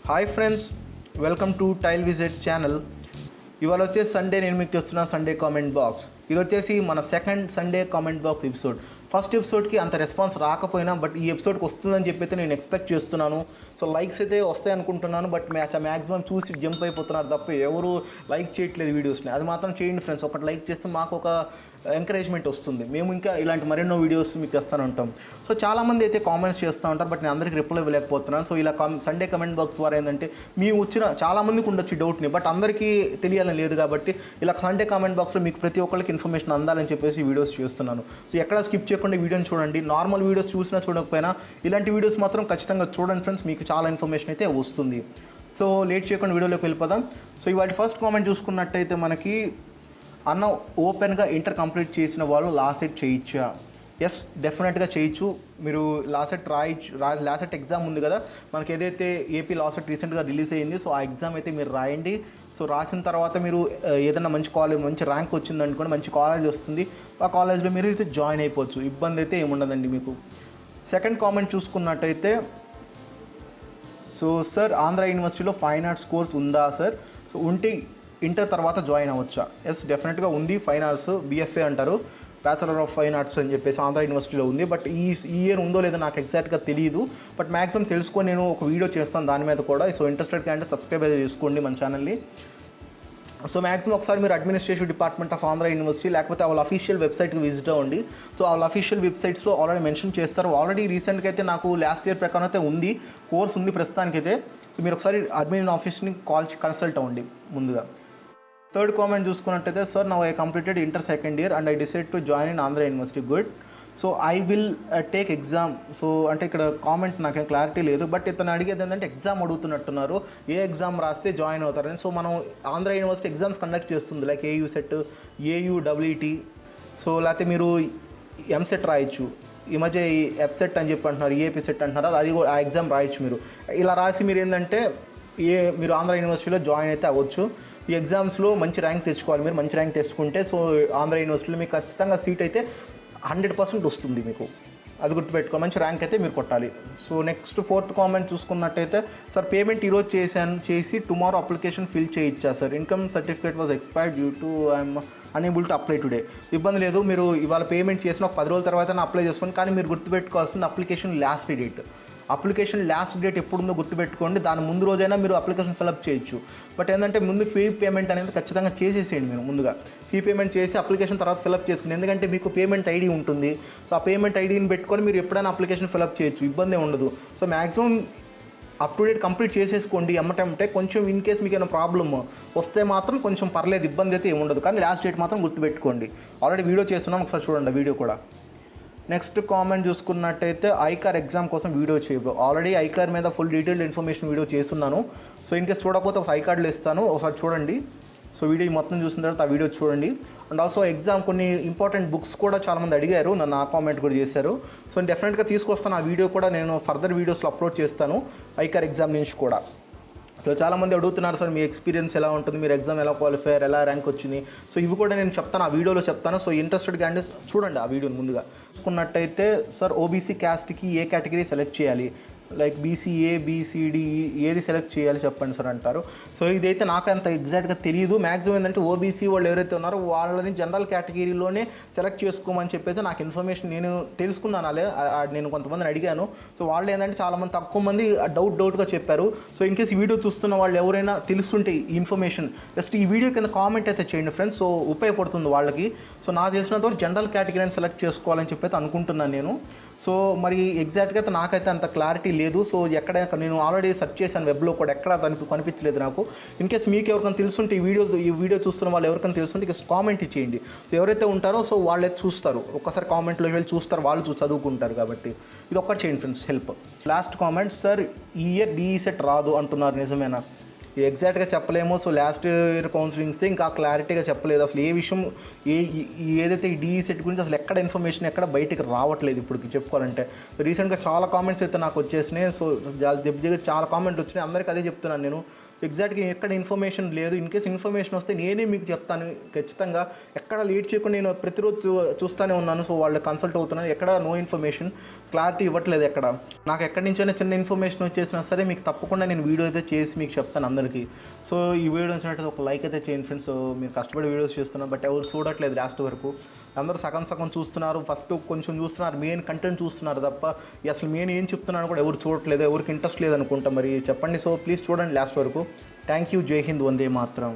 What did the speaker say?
Hi friends, welcome to tialwizards channel. ఇవాళ వచ్చేసి Sunday నేను మీకు తెస్తున్నా సండే కామెంట్ బాక్స్. ఇది వచ్చేసి మన second Sunday comment box episode. First ఎపిసోడ్కి అంత రెస్పాన్స్ రాకపోయినా బట్ ఈ ఎపిసోడ్కి వస్తుందని చెప్పి అయితే నేను ఎక్స్పెక్ట్ చేస్తున్నాను. సో లైక్స్ అయితే వస్తాయి అనుకుంటున్నాను, బట్ మ్యాక్సిమం చూసి జంప్ అయిపోతున్నారు తప్ప ఎవరు లైక్ చేయట్లేదు వీడియోస్ని. అది మాత్రం చేయండి ఫ్రెండ్స్. ఒకటి లైక్ చేస్తే మాకు ఒక ఎంకరేజ్మెంట్ వస్తుంది. మేము ఇంకా ఇలాంటి మరెన్నో వీడియోస్ మీకు తెస్తూనే ఉంటాం. సో చాలామంది అయితే కామెంట్స్ చేస్తూ ఉంటారు, బట్ నేను అందరికీ రిప్లై ఇవ్వలేకపోతున్నాను. సో ఇలా సండే కమెంట్ బాక్స్ ద్వారా ఏంటంటే మీకు వచ్చిన చాలామందికి ఉండొచ్చు డౌట్ని, బట్ అందరికీ తెలియాలని లేదు కాబట్టి ఇలా సండే కామెంట్ బాక్స్లో మీకు ప్రతి ఒక్కరికి ఇన్ఫర్మేషన్ అందాలని చెప్పేసి వీడియోస్ చేస్తున్నాను. సో ఎక్కడ స్కిప్ చేయకుండా వీడియోని చూడండి. నార్మల్ వీడియోస్ చూసినా చూడకపోయినా ఇలాంటి వీడియోస్ మాత్రం ఖచ్చితంగా చూడండి ఫ్రెండ్స్, మీకు చాలా ఇన్ఫర్మేషన్ అయితే వస్తుంది. సో లేట్ చేయకుండా వీడియోలోకి వెళ్ళిపోదాం. సో ఇవాటి ఫస్ట్ కామెంట్ చూసుకున్నట్టయితే మనకి అన్న ఓపెన్గా ఇంటర్ కంప్లీట్ చేసిన వాళ్ళు లాసెట్ చేయొచ్చా? ఎస్, డెఫినెట్గా చేయొచ్చు. మీరు లాసెట్ ఎగ్జామ్ ఉంది కదా మనకి, ఏదైతే ఏపీ లాసెట్ రీసెంట్గా రిలీజ్ అయ్యింది. సో ఆ ఎగ్జామ్ అయితే మీరు రాయండి. సో రాసిన తర్వాత మీరు ఏదైనా మంచి కాలేజ్, మంచి ర్యాంక్ వచ్చింది అనుకోండి, మంచి కాలేజ్ వస్తుంది. ఆ కాలేజ్లో మీరు అయితే జాయిన్ అయిపోవచ్చు. ఇబ్బంది అయితే ఏముండదండి మీకు. సెకండ్ కామెంట్ చూసుకున్నట్టయితే, సో సార్ ఆంధ్ర యూనివర్సిటీలో ఫైన్ ఆర్ట్స్ కోర్స్ ఉందా సార్? సో ఉంటే ఇంటర్ తర్వాత జాయిన్ అవ్వచ్చా? ఎస్, డెఫినెట్గా ఉంది. ఫైన్ ఆర్ట్స్ BFA అంటారు, బ్యాచిలర్ ఆఫ్ ఫైన్ ఆర్ట్స్ అని చెప్పేసి ఆంధ్ర యూనివర్సిటీలో ఉంది. బట్ ఈ ఇయర్ ఉందో లేదో నాకు ఎగ్జాక్ట్గా తెలియదు, బట్ మ్యాక్సిమం తెలుసుకొని నేను ఒక వీడియో చేస్తాను దాని మీద కూడా. సో ఇంట్రెస్టెడ్ అంటే సబ్స్క్రైబ్ చేసుకోండి మన ఛానల్ని. సో మ్యాక్సిమం ఒకసారి మీరు administrative department of Andhra university లేకపోతే వాళ్ళ అఫీషియల్ వెబ్సైట్కి విజిట్ అవ్వండి. సో వాళ్ళ అఫీషియల్ వెబ్సైట్స్లో ఆల్రెడీ మెన్షన్ చేస్తారు. ఆల్రెడీ రీసెంట్గా అయితే నాకు లాస్ట్ ఇయర్ ప్రకారం అయితే ఉంది, కోర్స్ ఉంది ప్రస్తుతానికైతే. సో మీరు ఒకసారి అడ్మిన్ ఆఫీస్ని కన్సల్ట్ అవ్వండి ముందుగా. థర్డ్ కామెంట్ చూసుకున్నట్టయితే, sir now I completed inter second year and I decide to join in Andhra university. Good. So I will take exam. So అంటే ఇక్కడ కామెంట్ నాకేం క్లారిటీ లేదు, బట్ ఇతను అడిగేది ఏంటంటే ఎగ్జామ్ అడుగుతున్నట్టున్నారు, ఏ ఎగ్జామ్ రాస్తే జాయిన్ అవుతారని. సో మనం ఆంధ్ర యూనివర్సిటీ ఎగ్జామ్స్ కండక్ట్ చేస్తుంది, లైక్ AUCET, AUEET. సో లేకపోతే మీరు MCET రాయొచ్చు. ఈ మధ్య EPSET అని చెప్పి అంటున్నారు, EAP-SET అంటున్నారు, అది ఆ ఎగ్జామ్ రాయొచ్చు. మీరు ఇలా రాసి మీరు ఏంటంటే మీరు ఆంధ్ర యూనివర్సిటీలో జాయిన్ అయితే అవ్వచ్చు. ఈ ఎగ్జామ్స్లో మంచి ర్యాంక్ తెచ్చుకోవాలి. మీరు మంచి ర్యాంక్ తెచ్చుకుంటే సో ఆంధ్ర యూనివర్సిటీలో మీకు ఖచ్చితంగా సీట్ అయితే 100% వస్తుంది మీకు. అది గుర్తుపెట్టుకో, మంచి ర్యాంక్ అయితే మీరు కొట్టాలి. సో నెక్స్ట్ ఫోర్త్ కామెంట్ చూసుకున్నట్టయితే, సార్ పేమెంట్ ఈరోజు చేసి టుమారో అప్లికేషన్ ఫిల్ చేయొచ్చా sir? Income certificate was expired due to I'm unable to apply today. ఇబ్బంది లేదు, మీరు ఇవాళ పేమెంట్ చేసిన ఒక 10 రోజుల తర్వాత అప్లై చేసుకోండి. కానీ మీరు గుర్తుపెట్టుకోవాల్సింది అప్లికేషన్ లాస్ట్ డేట్ ఎప్పుడుందో గుర్తుపెట్టుకోండి. దాని ముందు రోజైనా మీరు అప్లికేషన్ ఫిల్అప్ చేయొచ్చు. బట్ ఏంటంటే ముందు ఫీ పేమెంట్ అనేది ఖచ్చితంగా చేసేసేయండి. మీరు ముందుగా ఫీ పేమెంట్ చేసి అప్లికేషన్ తర్వాత ఫిల్అప్ చేసుకోండి. ఎందుకంటే మీకు పేమెంట్ ఐడి ఉంటుంది. సో ఆ పేమెంట్ ఐడిని పెట్టుకొని మీరు ఎప్పుడైనా అప్లికేషన్ ఫిల్అప్ చేయొచ్చు, ఇబ్బంది ఉండదు. So maximum up to date complete చేసేసుకోండి ఎమ్మటంటే. కొంచెం ఇన్ కేస్ మీకు ఏమైనా ప్రాబ్లమ్ వస్తే మాత్రం కొంచెం పర్లేదు, ఇబ్బంది అయితే ఏముండదు. కానీ లాస్ట్ డేట్ మాత్రం గుర్తుపెట్టుకోండి. ఆల్రెడీ వీడియో చేస్తున్నాం, ఒకసారి చూడండి ఆ వీడియో కూడా. నెక్స్ట్ కామెంట్ చూసుకున్నట్టయితే, ICAR ఎగ్జామ్ కోసం వీడియో చేయబో. ఆల్రెడీ ICAR మీద ఫుల్ డీటెయిల్డ్ ఇన్ఫర్మేషన్ వీడియో చేస్తున్నాను. సో ఇన్ కేస్ చూడకపోతే ఒక iCardలో ఇస్తాను, ఒకసారి చూడండి. సో వీడియో మొత్తం చూసిన తర్వాత ఆ వీడియో చూడండి. అండ్ ఆల్సో ఎగ్జామ్ కొన్ని ఇంపార్టెంట్ బుక్స్ కూడా చాలామంది అడిగారు, నన్ను ఆ కామెంట్ కూడా చేశారు. సో నేను డెఫినెట్గా తీసుకొస్తాను. ఆ వీడియో కూడా నేను ఫర్దర్ వీడియోస్లో అప్లోడ్ చేస్తాను ICAR ఎగ్జామ్ నుంచి కూడా. సో చాలామంది అడుగుతున్నారు, సార్ మీ ఎక్స్పీరియన్స్ ఎలా ఉంటుంది, మీరు ఎగ్జామ్ ఎలా క్వాలిఫై అయ్యారు, ఎలా ర్యాంక్ వచ్చింది. సో ఇవి కూడా నేను చెప్తాను, ఆ వీడియోలో చెప్తాను. సో ఇంట్రెస్టెడ్ క్యాండిడేట్స్ చూడండి ఆ వీడియోని ముందుగా. చూసుకున్నట్టయితే, సార్ OBC క్యాస్ట్కి ఏ కేటగిరీ సెలెక్ట్ చేయాలి, లైక్ BCA, BCD ఏది సెలెక్ట్ చేయాలి చెప్పండి సార్ అంటారు. సో ఇదైతే నాకు అంత ఎగ్జాక్ట్గా తెలియదు. మ్యాక్సిమం ఏంటంటే OBC వాళ్ళు ఎవరైతే ఉన్నారో వాళ్ళని జనరల్ కేటగిరీలోనే సెలెక్ట్ చేసుకోమని చెప్పేసి నాకు ఇన్ఫర్మేషన్ నేను తెలుసుకున్నాను. నేను కొంతమందిని అడిగాను. సో వాళ్ళు ఏంటంటే చాలామంది తక్కువ మంది డౌట్గా చెప్పారు. సో ఇన్ కేసు ఈ వీడియో చూస్తున్న వాళ్ళు ఎవరైనా తెలుసుంటే ఈ ఇన్ఫర్మేషన్ జస్ట్ ఈ వీడియో కింద కామెంట్ అయితే చేయండి ఫ్రెండ్స్. సో ఉపయోగపడుతుంది వాళ్ళకి. సో నాకు తెలిసినంతవరకు జనరల్ కేటగిరీని సెలెక్ట్ చేసుకోవాలని చెప్పి అయితే అనుకుంటున్నాను నేను. సో మరి ఎగ్జాక్ట్గా అయితే నాకైతే అంత క్లారిటీ లేదు. సో ఎక్కడ నేను ఆల్రెడీ సెర్చ్ చేశాను వెబ్లో కూడా, ఎక్కడ కనిపించలేదు నాకు. ఇన్ కేస్ మీకు ఎవరికైనా తెలుసుంటే ఈ వీడియో చూస్తున్న వాళ్ళు ఎవరికైనా తెలుసుంటే ఇక కామెంట్ చేయండి. సో ఎవరైతే ఉంటారో సో వాళ్ళే చూస్తారు, ఒక్కసారి కామెంట్లోకి వెళ్ళి చూస్తారు, వాళ్ళు చదువుకుంటారు. కాబట్టి ఇది ఒక్కటి చేయండి friends, help. Last comment, sir ఈ ఇయర్ DECET రాదు అంటున్నారు, నిజమేనా? ఎగ్జాక్ట్గా చెప్పలేము. సో లాస్ట్ ఇయర్ కౌన్సిలింగ్స్తే ఇంకా క్లారిటీగా చెప్పలేదు అసలు ఏ విషయం, ఏదైతే ఈ DECET గురించి అసలు ఎక్కడ ఇన్ఫర్మేషన్ ఎక్కడ బయటికి రావట్లేదు ఇప్పుడు చెప్పుకోవాలంటే. రీసెంట్గా చాలా కామెంట్స్ అయితే నాకు వచ్చేసినాయి. సో చాలా కామెంట్ వచ్చినాయి, అందరికీ అదే చెప్తున్నాను నేను. ఎగ్జాక్ట్గా ఎక్కడ ఇన్ఫర్మేషన్ లేదు. ఇన్ కేస్ ఇన్ఫర్మేషన్ వస్తే నేనే మీకు చెప్తాను ఖచ్చితంగా. ఎక్కడ లేట్ చేయకుండా నేను ప్రతిరోజు చూస్తూనే ఉన్నాను. సో వాళ్ళు కన్సల్ట్ అవుతున్నాను. ఎక్కడ నో ఇన్ఫర్మేషన్ క్లారిటీ ఇవ్వట్లేదు. ఎక్కడ నాకు ఎక్కడి నుంచైనా చిన్న ఇన్ఫర్మేషన్ వచ్చేసినా సరే మీకు తప్పకుండా నేను వీడియో అయితే చేసి మీకు చెప్తాను అందరికీ. సో ఈ వీడియో నచ్చినట్టు ఒక లైక్ అయితే చేయండి ఫ్రెండ్స్. మీరు కష్టపడి వీడియోస్ చేస్తున్నారు, బట్ ఎవరు చూడట్లేదు లాస్ట్ వరకు. అందరూ సగం సగం చూస్తున్నారు, ఫస్ట్ కొంచెం చూస్తున్నారు, మెయిన్ కంటెంట్ చూస్తున్నారు తప్ప అసలు మెయిన్ ఏం చెప్తున్నాను కూడా ఎవరు చూడట్లేదు, ఎవరికి ఇంట్రెస్ట్ లేదనుకుంటా. మరి చెప్పండి. సో ప్లీజ్ చూడండి లాస్ట్ వరకు. Thank you. జై హింద్. వందే మాత్రం.